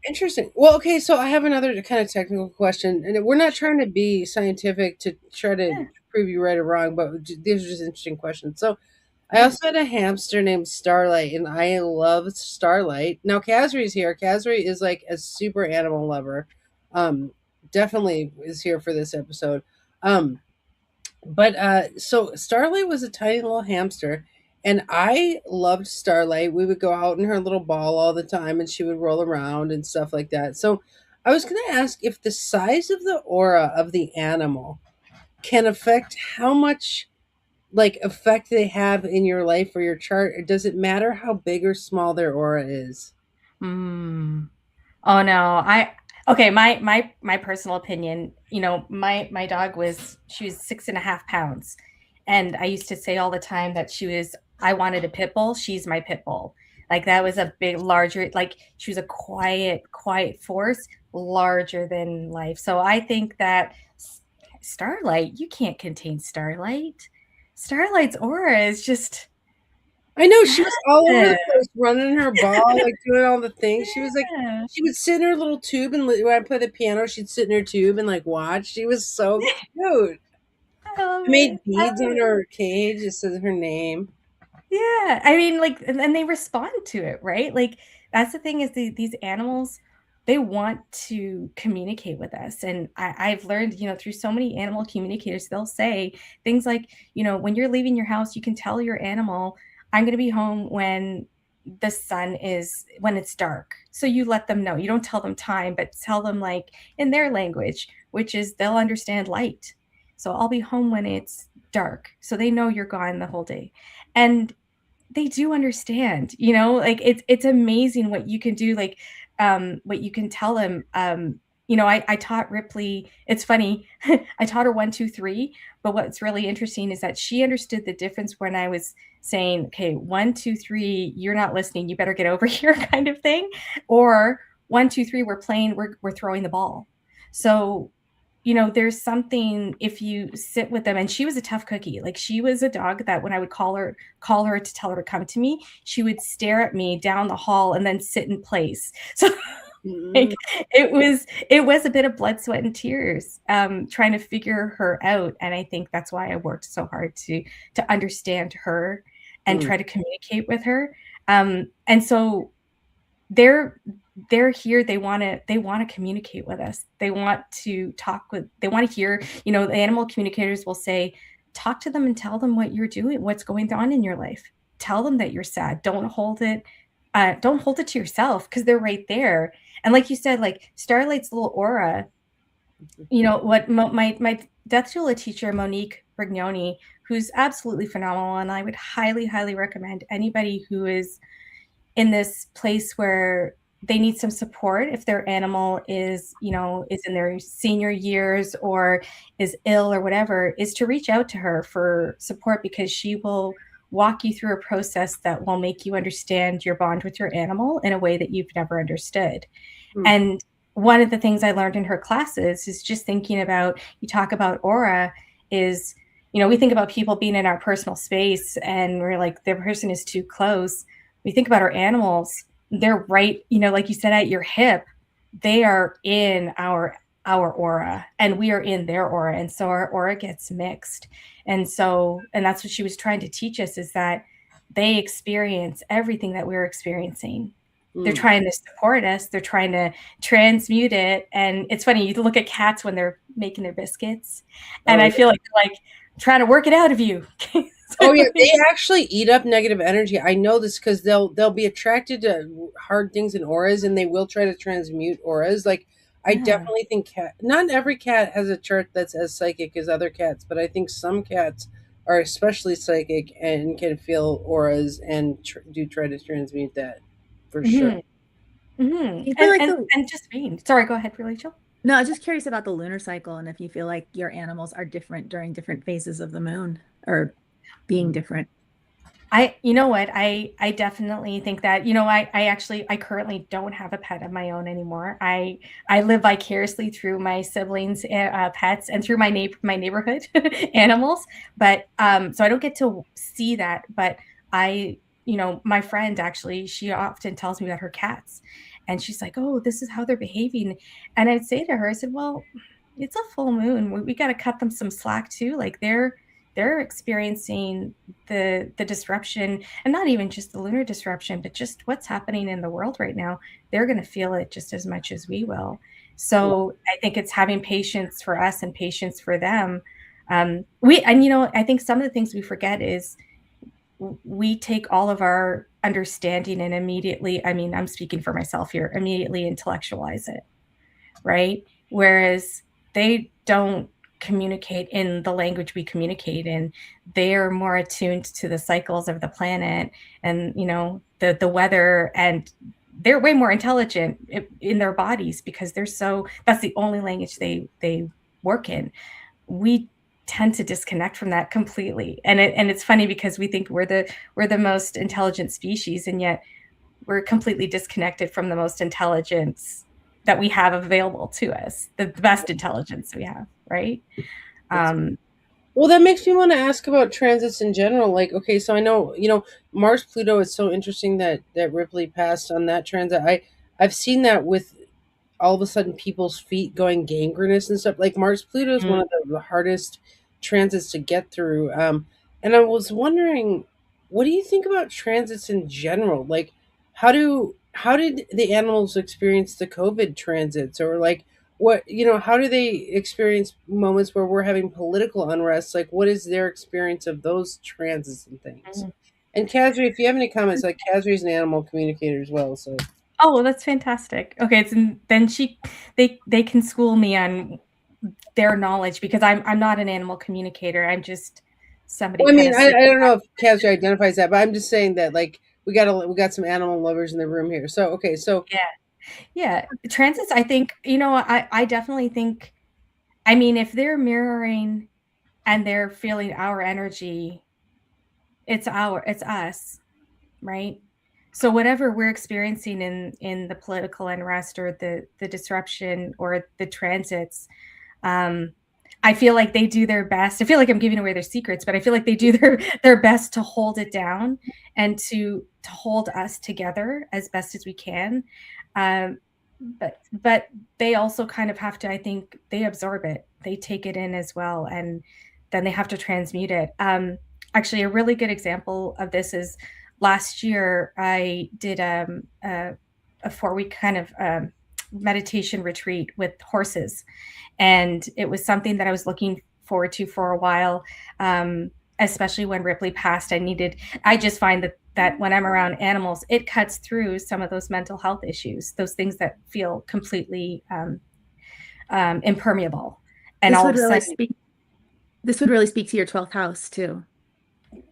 Interesting. Well, okay, so I have another kind of technical question, and we're not trying to be scientific to try to Yeah, prove you right or wrong, but these are just interesting questions. So, I yeah. also had a hamster named Starlight, and I love Starlight. Now, Kazri's here. Kazri is like a super animal lover. Um, Definitely is here for this episode. Um, so Starlight was a tiny little hamster, and I loved Starlight. We would go out in her little ball all the time, and she would roll around and stuff like that. So I was going to ask if the size of the aura of the animal can affect how much like effect they have in your life or your chart, or does it matter how big or small their aura is? Mm. Oh no, I okay. My personal opinion. My dog she was 6.5 pounds, and I used to say all the time that I wanted a pit bull. She's my pit bull. Like that was a big, larger. Like she was a quiet force, larger than life. So I think that Starlight, you can't contain Starlight. Starlight's aura is just I know she was all over the massive. place, running her ball, like doing all the things. She was like, Yeah. she would sit in her little tube, and when I play the piano, she'd sit in her tube and like watch. She was so cute. I love I made it. beads on her cage. It says her name. Yeah, I mean, like, and they respond to it, right? Like, that's the thing is these animals, they want to communicate with us. And I've learned, through so many animal communicators, they'll say things like, when you're leaving your house, you can tell your animal, I'm going to be home when it's dark. So you let them know. You don't tell them time, but tell them like in their language, which is they'll understand light. So I'll be home when it's dark. So they know you're gone the whole day. And they do understand, like it's amazing what you can do, like what you can tell them. I taught Ripley, it's funny, I taught her 1 2 3, but what's really interesting is that she understood the difference when I was saying, okay, 1 2 3, you're not listening, you better get over here, kind of thing, or 1 2 3, we're playing, we're throwing the ball. So there's something if you sit with them, and she was a tough cookie. Like she was a dog that when I would call her to tell her to come to me, she would stare at me down the hall and then sit in place. So Mm, like it was a bit of blood, sweat, and tears trying to figure her out. And I think that's why I worked so hard to understand her and mm, try to communicate with her. And so they're they're here, they want to communicate with us, they want to talk with, they want to hear, the animal communicators will say, talk to them and tell them what you're doing, what's going on in your life, tell them that you're sad, don't hold it to yourself, because they're right there. And like you said, like Starlight's little aura, what my death doula teacher Monique Brignoni, who's absolutely phenomenal, and I would highly highly recommend anybody who is in this place where they need some support if their animal is in their senior years or is ill or whatever, is to reach out to her for support, because she will walk you through a process that will make you understand your bond with your animal in a way that you've never understood. mm. And one of the things I learned in her classes is just thinking about, you talk about aura, is, we think about people being in our personal space and we're like, the person is too close. We think about our animals, they're right, like you said, at your hip. They are in our aura and we are in their aura. And so our aura gets mixed. And that's what she was trying to teach us, is that they experience everything that we're experiencing. They're Mm. trying to support us. They're trying to transmute it. And it's funny, you look at cats when they're making their biscuits, and Oh I yeah. feel like they're like trying to work it out of you. Oh yeah, they actually eat up negative energy. I know this because they'll be attracted to hard things and auras, and they will try to transmute auras. Like I Yeah. definitely think not every cat has a chart that's as psychic as other cats, but I think some cats are especially psychic and can feel auras and do try to transmute that for sure. Hmm. Hmm. Do you feel And like and the and just being. Sorry, go ahead, Rachel. No, I was just curious about the lunar cycle and if you feel like your animals are different during different phases of the moon or being different. You know what, I definitely think that, I currently don't have a pet of my own anymore. I live vicariously through my siblings, pets, and through my neighborhood animals. But so I don't get to see that. But my friend, actually, she often tells me about her cats, and she's like, "Oh, this is how they're behaving." And I'd say to her, I said, "Well, it's a full moon. We got to cut them some slack too. Like they're experiencing the disruption, and not even just the lunar disruption, but just what's happening in the world right now. They're going to feel it just as much as we will." So I think it's having patience for us and patience for them. I think some of the things we forget is we take all of our understanding and immediately, I mean, I'm speaking for myself here, immediately intellectualize it, right? Whereas they don't communicate in the language we communicate in. They are more attuned to the cycles of the planet and, the weather, and they're way more intelligent in their bodies because that's the only language they work in. We tend to disconnect from that completely. And it's funny because we think we're the most intelligent species, and yet we're completely disconnected from the most intelligence that we have available to us, the best intelligence we have, right? Um, Well, that makes me want to ask about transits in general. Like, okay, so I know, Mars Pluto is so interesting that Ripley passed on that transit. I've seen that with all of a sudden people's feet going gangrenous and stuff. Like Mars Pluto is one mm, of the hardest transits to get through. And I was wondering, what do you think about transits in general? Like, how did the animals experience the COVID transits, or like how do they experience moments where we're having political unrest? Like, what is their experience of those transits and things? mm. And Kazri, if you have any comments, like Kazri's an animal communicator as well, so. Oh, well, that's fantastic. Okay, so then they can school me on their knowledge because I'm not an animal communicator. I'm just somebody Well, I kind mean, of I sitting. don't know if Kazri identifies that, but I'm just saying that like we got some animal lovers in the room here. So okay, so Yeah, yeah. Transits, I think, I definitely think. I mean, if they're mirroring and they're feeling our energy, it's us, right? So whatever we're experiencing in the political unrest or the disruption or the transits, um, I feel like they do their best. I feel like I'm giving away their secrets, but I feel like they do their best to hold it down and to hold us together as best as we can. Um, but they also kind of have to, I think, they absorb it. They take it in as well, and then they have to transmute it. Actually, a really good example of this is last year I did a 4-week kind of meditation retreat with horses, and it was something that I was looking forward to for a while. Especially when Ripley passed, I just find that when I'm around animals, it cuts through some of those mental health issues, those things that feel completely impermeable. And This all would of a really sudden, speak this would really speak to your 12th house too.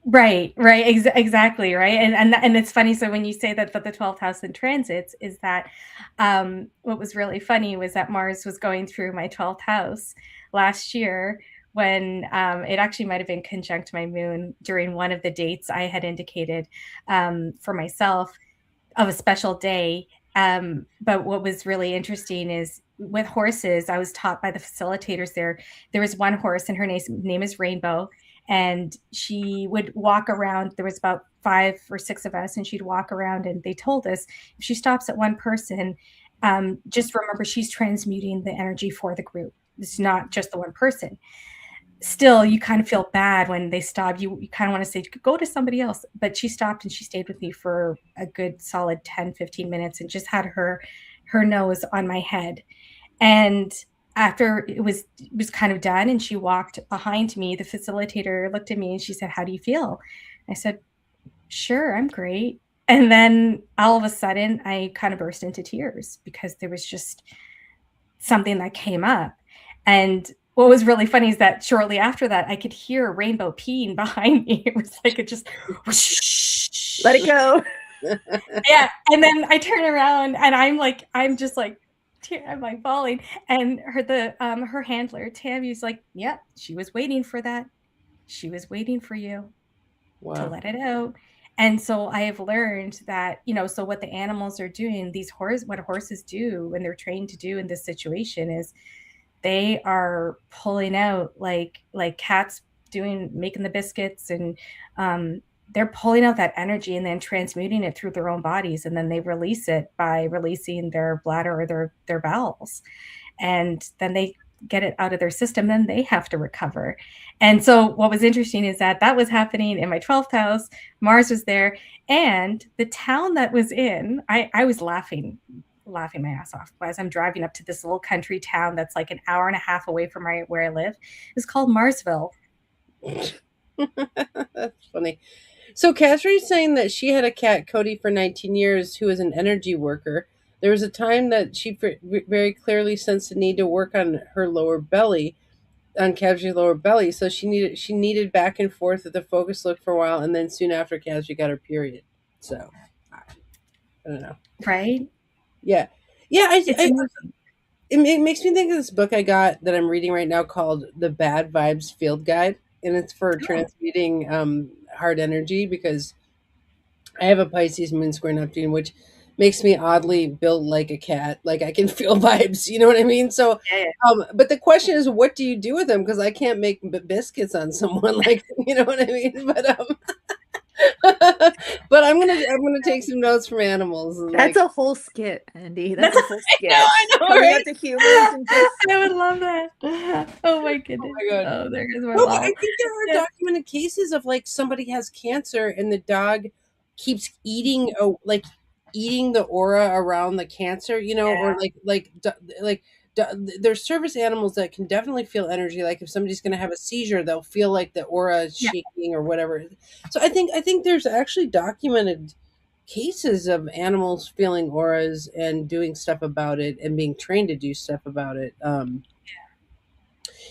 right, exactly, right. And it's funny. So when you say that the 12th house in transits is that, what was really funny was that Mars was going through my 12th house last year when it actually might have been conjunct my moon during one of the dates I had indicated for myself of a special day. But what was really interesting is with horses, I was taught by the facilitators there. There was one horse, and her name is Rainbow, and she would walk around. There was about 5 or 6 of us, and she'd walk around. And they told us if she stops at one person, just remember she's transmuting the energy for the group. It's not just the one person. Still, you kind of feel bad when they stop. You kind of want to say, go to somebody else. But she stopped and she stayed with me for a good solid 10, 15 minutes and just had her nose on my head. And after it was kind of done and she walked behind me, the facilitator looked at me and she said, "How do you feel?" I said, "Sure, I'm great." And then all of a sudden I kind of burst into tears because there was just something that came up. And what was really funny is that shortly after that, I could hear Rainbow peeing behind me. It was like it just whoosh. Let it go. Yeah. And then I turn around and I'm just like, I'm like bawling. And her handler, Tammy's like, "Yep, she was waiting for that. She was waiting for you." to Wow. let it out. And so I have learned that, so what the animals are doing, what horses do when they're trained to do in this situation is they are pulling out like cats doing making the biscuits, and they're pulling out that energy and then transmuting it through their own bodies, and then they release it by releasing their bladder or their bowels, and then they get it out of their system, then they have to recover. And so what was interesting is that that was happening in my 12th house. Mars was there, and the town that was in, I was laughing my ass off as I'm driving up to this little country town that's like an hour and a half away from where I live. It's called Marsville. That's funny. So Catherine's saying that she had a cat, Cody, for 19 years, who was an energy worker. There was a time that she very clearly sensed the need to work on her lower belly, on Catherine's lower belly. So she needed back and forth with the focus look for a while, and then soon after, Catherine got her period. So I don't know. Right? Yeah, yeah. It's amazing. It makes me think of this book I got that I'm reading right now called The Bad Vibes Field Guide, and it's for Oh, transmuting hard energy because I have a Pisces moon square Neptune, which makes me oddly built like a cat. Like I can feel vibes, you know what I mean? So, yeah, yeah. but the question is, what do you do with them? Because I can't make biscuits on someone, like you know what I mean. But I'm gonna take some notes from animals and That's like a whole skit, Andy. That's That's a whole skit. I know, Coming right? up to humans and just I would love that. Oh my Oh goodness. my god. Oh, there goes my No, but I lol. think there are Yeah. documented cases of like somebody has cancer and the dog keeps eating eating the aura around the cancer, or there's service animals that can definitely feel energy. Like if somebody's going to have a seizure, they'll feel like the aura is Yeah. shaking or whatever. So I think there's actually documented cases of animals feeling auras and doing stuff about it and being trained to do stuff about it.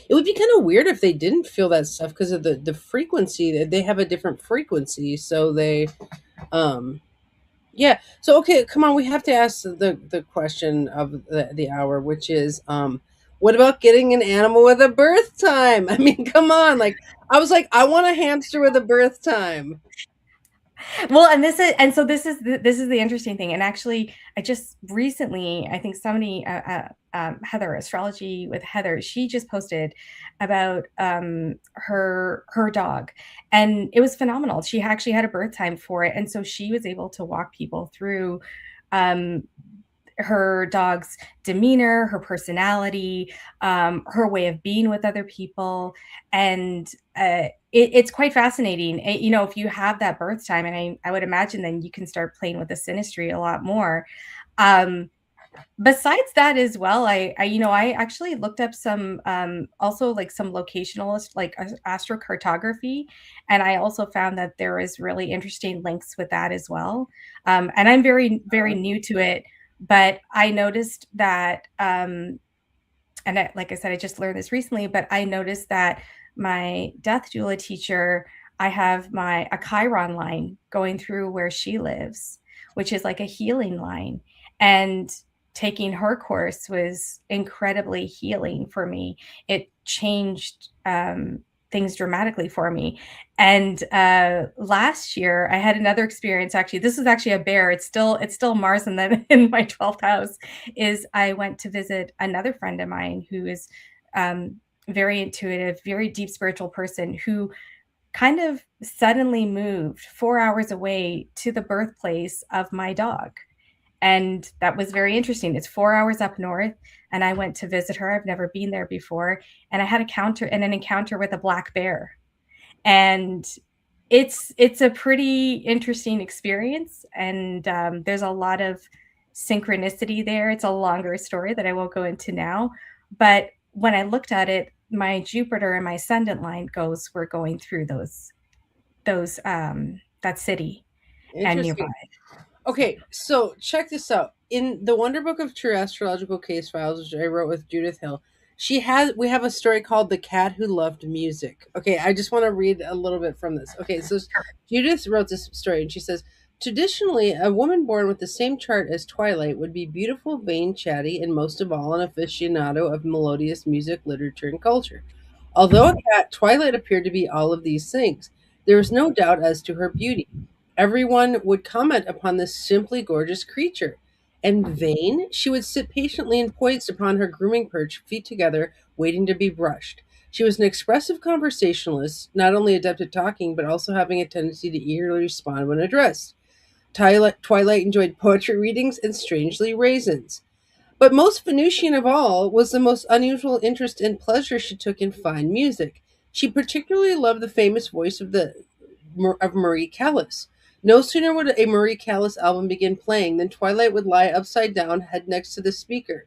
It would be kind of weird if they didn't feel that stuff because of the frequency. They have a different frequency, so they um yeah. So okay, come on, we have to ask the question of the hour, which is what about getting an animal with a birth time? I mean, come on, like I was like, I want a hamster with a birth time. Well, this is the interesting thing. And actually, I just recently, I think somebody, Heather, Astrology with Heather, she just posted about her dog, and it was phenomenal. She actually had a birth time for it, and so she was able to walk people through um, her dog's demeanor, her personality, her way of being with other people, and it's quite fascinating. If you have that birth time, and I would imagine then you can start playing with the synastry a lot more. Um, Besides that as well, I actually looked up some also like some locational like astrocartography, and I also found that there is really interesting links with that as well. And I'm very new to it, but I noticed that like I said, I just learned this recently, but I noticed that my death doula teacher, I have a Chiron line going through where she lives, which is like a healing line. And taking her course was incredibly healing for me. It changed things dramatically for me. And last year, I had another experience. Actually, this is actually a bear. It's still Mars, and then in my 12th house is I went to visit another friend of mine who is very intuitive, very deep spiritual person who kind of suddenly moved 4 hours away to the birthplace of my dog. And that was very interesting. It's 4 hours up north, and I went to visit her. I've never been there before, and I had an encounter with a black bear, and it's a pretty interesting experience. And there's a lot of synchronicity there. It's a longer story that I won't go into now, but when I looked at it, my Jupiter and my ascendant line goes were going through those that city and nearby. Interesting. Okay, so check this out. In the Wonder Book of True Astrological Case Files, which I wrote with Judith Hill, we have a story called The Cat Who Loved Music. Okay, I just want to read a little bit from this. Okay, so Judith wrote this story and she says, traditionally, a woman born with the same chart as Twilight would be beautiful, vain, chatty, and most of all, an aficionado of melodious music, literature, and culture. Although a cat, Twilight appeared to be all of these things. There was no doubt as to her beauty. Everyone would comment upon this simply gorgeous creature. And vain, she would sit patiently and poised upon her grooming perch, feet together, waiting to be brushed. She was an expressive conversationalist, not only adept at talking, but also having a tendency to eagerly respond when addressed. Twilight enjoyed poetry readings and strangely raisins. But most Venusian of all was the most unusual interest and pleasure she took in fine music. She particularly loved the famous voice of Marie Callas. No sooner would a Marie Callas album begin playing than Twilight would lie upside down, head next to the speaker.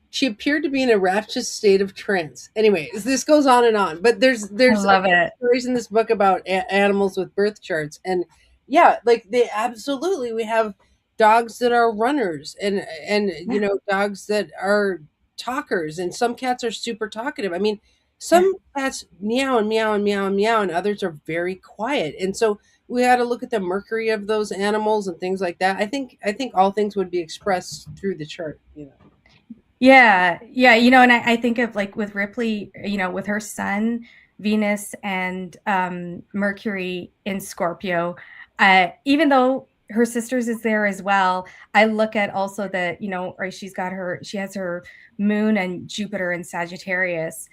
She appeared to be in a rapturous state of trance. Anyways, this goes on and on, but I there's love it. stories in this book about animals with birth charts, and yeah, like they absolutely we have dogs that are runners, and Yeah, dogs that are talkers, and some cats are super talkative. I mean, yeah. some cats meow and meow and meow and meow, and others are very quiet, and so we had to look at the mercury of those animals and things like that. I think all things would be expressed through the chart. Yeah, yeah, and I think of like with Ripley, with her sun, Venus, and Mercury in Scorpio. Even though her sisters is there as well, I look at also that or she has her moon and Jupiter in Sagittarius.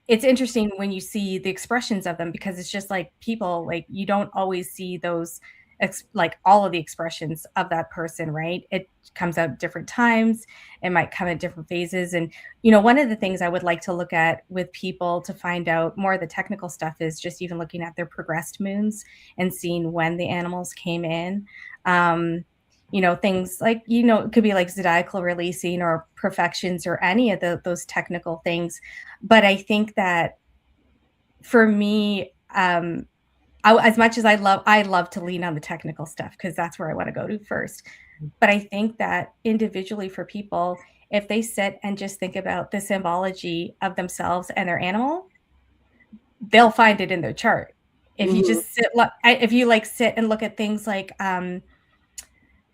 It's interesting when you see the expressions of them because it's just like people, like you don't always see those like all of the expressions of that person, right? It comes out different times, it might come at different phases. And one of the things I would like to look at with people to find out more of the technical stuff is just even looking at their progressed moons and seeing when the animals came in. Things like it could be like zodiacal releasing or perfections or any of those technical things. But I think that for me, as much as I love to lean on the technical stuff because that's where I want to go to first. But I think that individually for people, if they sit and just think about the symbology of themselves and their animal, they'll find it in their chart. If you Mhm. just if you like sit and look at things like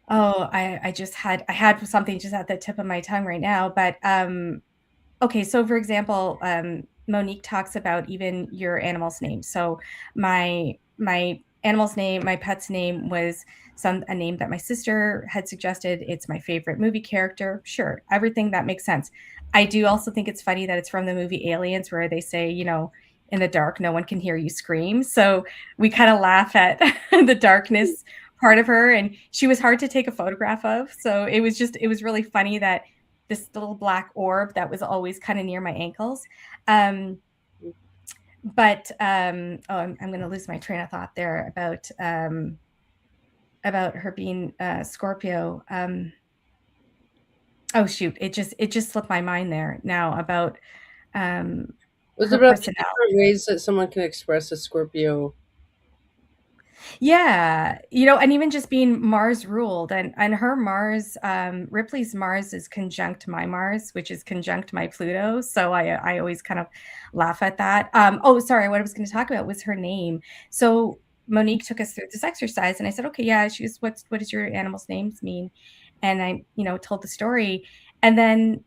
oh, I had something just at the tip of my tongue right now, but okay, so for example, Monique talks about even your animal's name. So my animal's name, my pet's name was a name that my sister had suggested. It's my favorite movie character. Sure, everything that makes sense. I do also think it's funny that it's from the movie Aliens, where they say, in the dark, no one can hear you scream. So we kind of laugh at the darkness part of her, and she was hard to take a photograph of. So it was really funny that this little black orb that was always kind of near my ankles. Um, but oh, I'm going to lose my train of thought there about her being Scorpio. Oh shoot, it just slipped my mind there now about Was it her about the personality. different ways that someone can express a Scorpio? Yeah, and even just being Mars ruled, and her Mars, Ripley's Mars is conjunct my Mars, which is conjunct my Pluto. So I always kind of laugh at that. Oh, sorry, what I was going to talk about was her name. So Monique took us through this exercise, and I said, okay, yeah. She was, what does your animal's names mean? And I, told the story, and then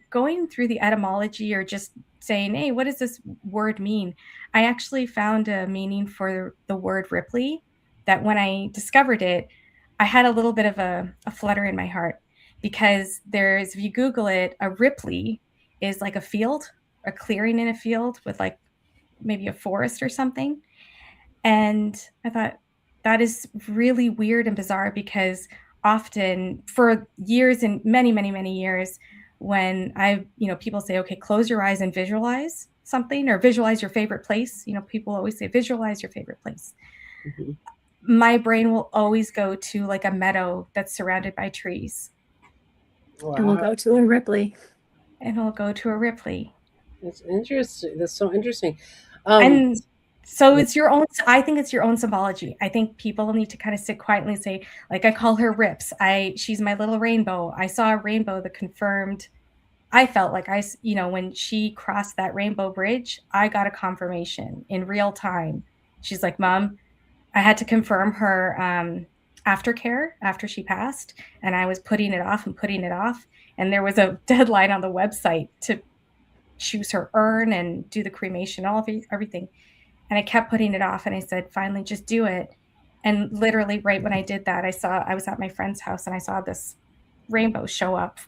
going through the etymology or just saying, hey, what does this word mean? I actually found a meaning for the word Ripley that when I discovered it, I had a little bit of a flutter in my heart because if you Google it, a Ripley is like a field, a clearing in a field with like maybe a forest or something. And I thought that is really weird and bizarre because often for years and many, many, many years, when people say, okay, close your eyes and visualize something or visualize your favorite place. People always say, visualize your favorite place. Mhm. My brain will always go to like a meadow that's surrounded by trees And we'll Wow, go to a Ripley. and it'll go to a Ripley. that's interesting. That's so interesting. Um, And so yeah. I think it's your own symbology. I think people need to kind of sit quietly and say, like I call her Rips. She's my little rainbow. I saw a rainbow that confirmed. I felt like when she crossed that rainbow bridge, I got a confirmation in real time. She's like, Mom, I had to confirm her aftercare after she passed, and I was putting it off and putting it off. And there was a deadline on the website to choose her urn and do the cremation, everything. And I kept putting it off. And I said, finally, just do it. And literally, right when I did that, I was at my friend's house and I saw this rainbow show up,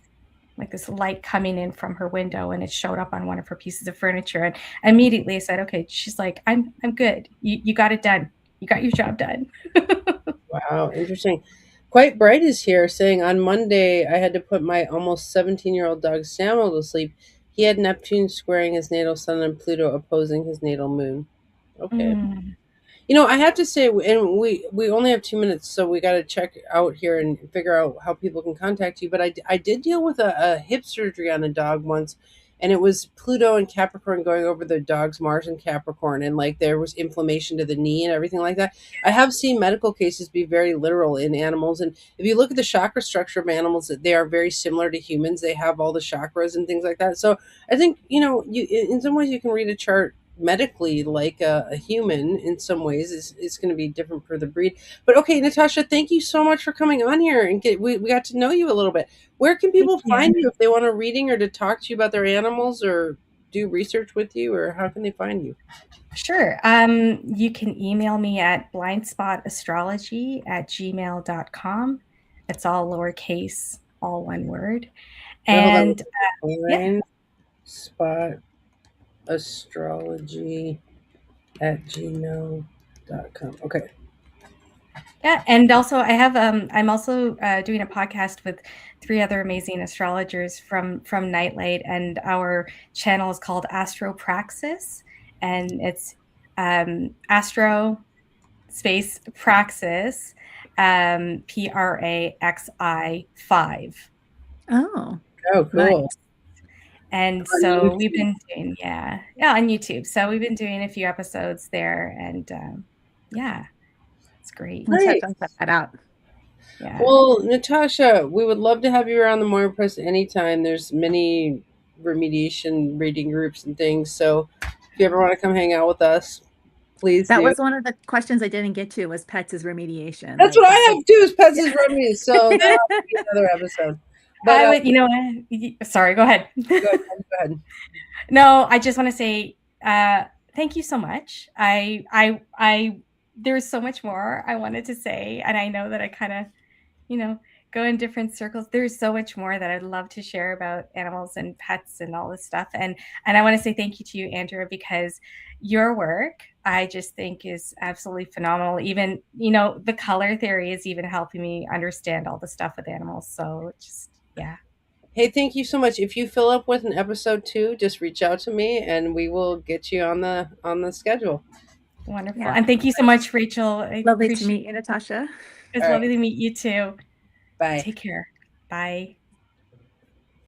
like this light coming in from her window, and it showed up on one of her pieces of furniture. And immediately I said, okay, she's like, I'm good. You got it done. You got your job done. Wow, interesting. Quite Bright is here saying on Monday I had to put my almost 17-year-old dog Samuel to sleep. He had Neptune squaring his natal sun and Pluto opposing his natal moon. Okay. Mm. I have to say, and we only have 2 minutes, so we got to check out here and figure out how people can contact you. But I did deal with a hip surgery on a dog once, and it was Pluto and Capricorn going over the dog's Mars and Capricorn, and like there was inflammation to the knee and everything like that. I have seen medical cases be very literal in animals, and if you look at the chakra structure of animals, they are very similar to humans. They have all the chakras and things like that. So I think you in some ways you can read a chart medically like a human in some ways is going to be different for the breed. But okay, Natasha, thank you so much for coming on here and we got to know you a little bit. Where can Thank people you. find you if they want a reading or to talk to you about their animals or do research with you, or how can they find you? Sure. You can email me at blindspotastrology@gmail.com. It's all lowercase, all one word. Wait, hold on. And yeah, Blind spot astrology at gmail.com. Okay. yeah. And also I'm also doing a podcast with 3 other amazing astrologers from Nightlight, and our channel is called Astropraxis, and it's Astro space Praxis, PRAXI 5. Oh, Oh, nice. cool. And On so we've YouTube. been doing, on YouTube. So we've been doing a few episodes there, and yeah, it's great. Let's have Great. to check that out. Yeah, Well, Natasha, we would love to have you around the Morning Press anytime. There's many remediation reading groups and things. So if you ever want to come hang out with us, please That do. was one of the questions I didn't get to was pets as remediation. That's Like what I how have too is pets yeah. as remedies. So that'll have to be another episode. But I would, sorry, go ahead. go ahead. Go ahead. No, I just want to say thank you so much. There's so much more I wanted to say, and I know that I kind of, you know, go in different circles. There's so much more that I'd love to share about animals and pets and all this stuff. And I want to say thank you to you, Andrea, because your work I just think is absolutely phenomenal. Even, the color theory is even helping me understand all the stuff with animals. So just, yeah. Hey, thank you so much. If you fill up with an episode 2, just reach out to me and we will get you on the schedule. Wonderful. Yeah. And thank you so much, Rachel. I Lovely to appreciate meet you, Natasha. it. It's All right. lovely to meet you too. Bye. Take care. Bye.